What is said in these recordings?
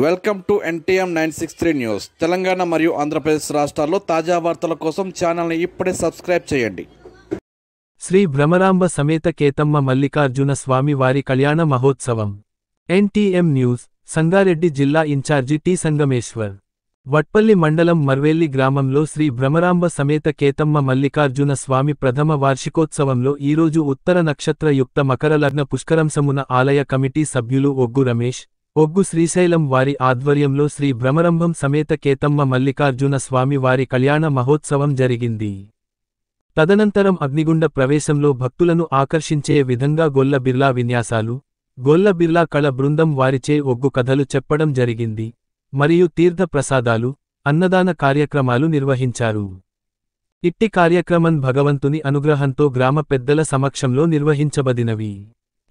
Welcome to NTM 963 news. Telangana మరియు ఆంధ్రప్రదేశ్ రాష్ట్రాల్లో తాజా వార్తల కోసం ఛానల్ని ఇప్పుడే సబ్స్క్రైబ్ చేయండి. శ్రీ భ్రమరాంబ సమేత కేతమ్మ మల్లికార్జున స్వామి వారి కళ్యాణ మహోత్సవం. NTM న్యూస్, సంగారెడ్డి జిల్లా ఇన్ఛార్జి టి సంగమేశ్వర్. వట్పల్లి మండలం మర్వేల్లి గ్రామంలో శ్రీ భ్రమరాంబ సమేత కేతమ్మ మల్లికార్జున స్వామి ప్రథమ వార్షికోత్సవంలో ఈరోజు ఉత్తర నక్షత్రయుక్త మకరలగ్న పుష్కరంసమున ఆలయ కమిటీ సభ్యులు ఒగ్గు రమేష్, ఒగ్గు శ్రీశైలం వారి ఆధ్వర్యంలో శ్రీ భ్రమరంభం సమేత కేతమ్మ మల్లికార్జున స్వామి వారి కళ్యాణ మహోత్సవం జరిగింది. తదనంతరం అగ్నిగుండ ప్రవేశంలో భక్తులను ఆకర్షించే విధంగా గొల్ల బిర్లా విన్యాసాలు, గొల్ల బిర్లా కళ బృందం వారిచే ఒగ్గు కథలు చెప్పడం జరిగింది మరియు తీర్థ ప్రసాదాలు, అన్నదాన కార్యక్రమాలు నిర్వహించారు. ఇట్టి కార్యక్రమం భగవంతుని అనుగ్రహంతో గ్రామ పెద్దల సమక్షంలో నిర్వహించబడినవి.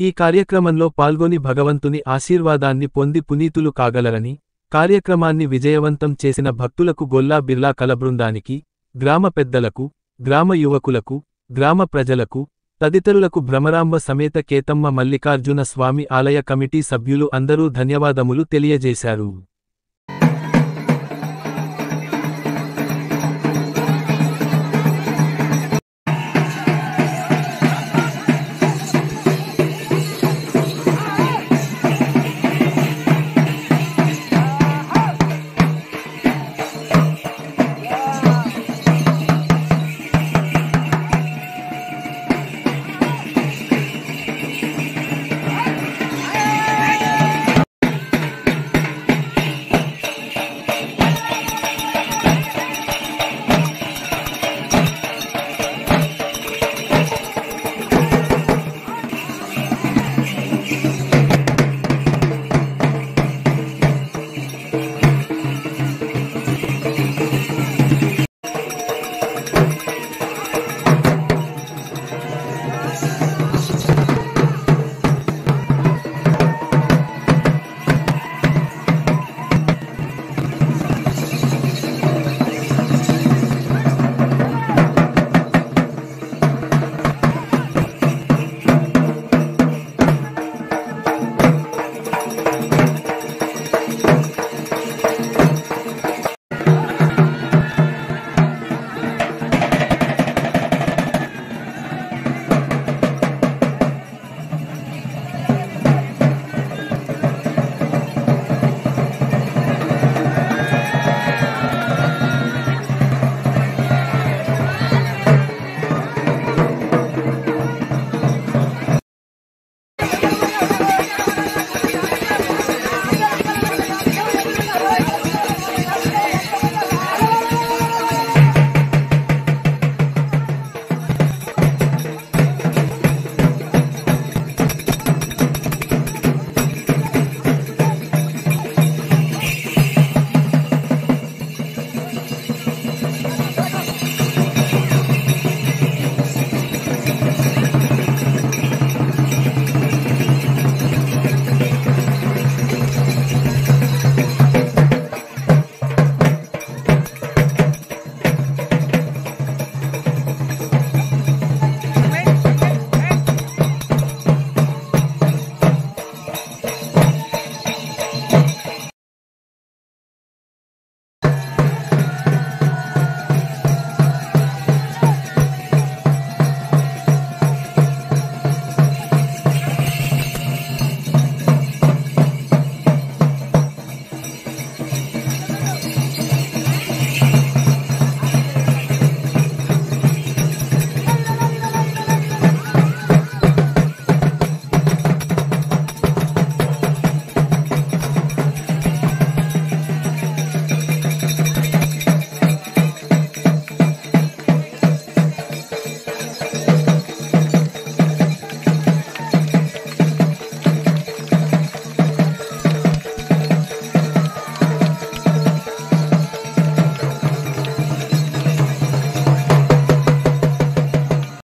ఈ కార్యక్రమంలో పాల్గొని భగవంతుని ఆశీర్వాదాన్ని పొంది పునీతులు కాగలరని, కార్యక్రమాన్ని విజయవంతం చేసిన భక్తులకు గొల్లా బిర్లా కళ బృందానికి, గ్రామ పెద్దలకు, గ్రామ యువకులకు, గ్రామ ప్రజలకు, తదితరులకు భ్రమరాంబ సమేత కేతమ్మ మల్లికార్జున స్వామి ఆలయ కమిటీ సభ్యులు అందరూ ధన్యవాదములు తెలియజేశారు.